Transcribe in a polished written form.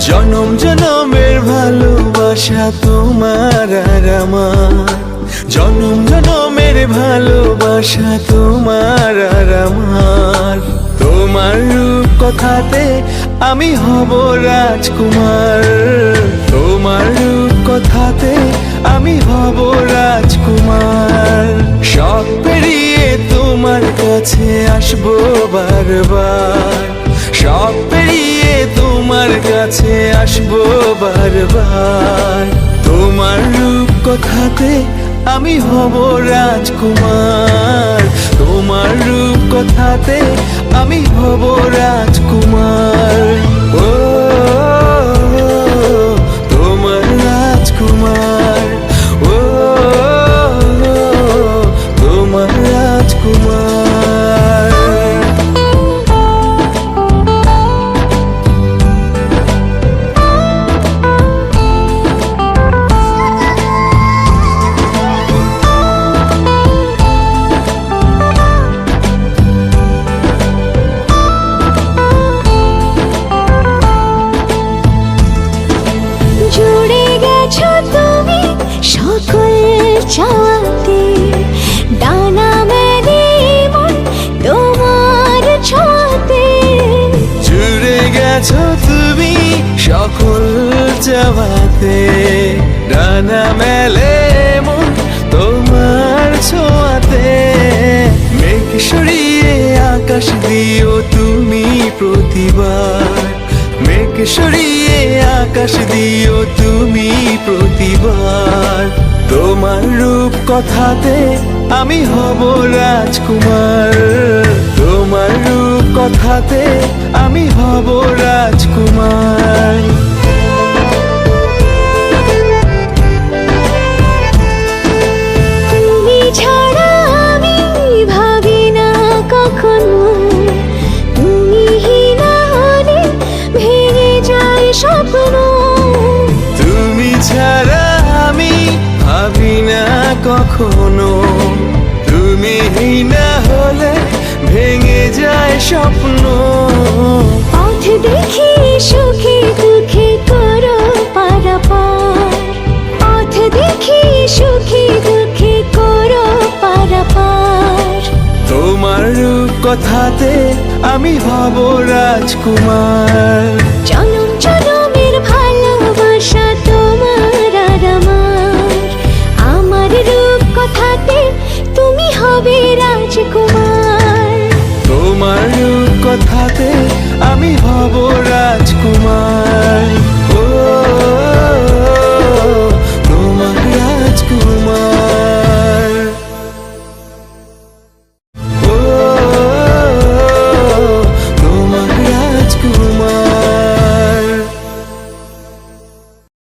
জনম জনমের ভালোবাসা তোমার আর আমার, জনম জনমের ভালোবাসা তোমার আর আমার। তোমার রূপ কথাতে আমি হব রাজকুমার, তোমার রূপ কথাতে আমি হব রাজকুমার। সব পেরিয়ে তোমার কাছে আসবো বারবার, সব পেরিয়ে তোমার কাছে আসবো বারবার। তোমার রূপ কথাতে আমি হব রাজকুমার, তোমার রূপ কথাতে আমি হব রাজকুমার। ও তোমার রাজকুমার, ও তোমার রাজকুমার। চাওয়াতে ডানা মেলে মন তোমার ছোঁয়াতে, জুড়ে গেছো তুমি সকল চাওয়াতে, ডানা মেলে মন তোমার ছোঁয়াতে। মেঘ সরিয়ে আকাশ দিও তুমি প্রতিবার, মেঘ সরিয়ে আকাশ দিও তুমি প্রতিবার। তোমার রূপ কথাতে আমি হব রাজকুমার, তোমার রূপ কথাতে আমি হব রাজকুমার। তুমি ছাড়া আমি ভাবি না কখনো, তুমি না হলে ভেঙে যায় স্বপ্ন। তুমি ছাড়া আমি ভাবি না কখনো, তুমি না হলে ভেঙে যায় স্বপ্ন। পথ দেখি সুখে দুঃখে করো পারাপার, পথ দেখি সুখে দুঃখে করো পারাপার। তোমার রূপ কথাতে আমি হব রাজকুমার, জনম জনমের ভালোবাসা তোমার আর আমার। আমার রূপ কথাতে তুমি হবে রাজকুমার, তোমার রূপ কথাতে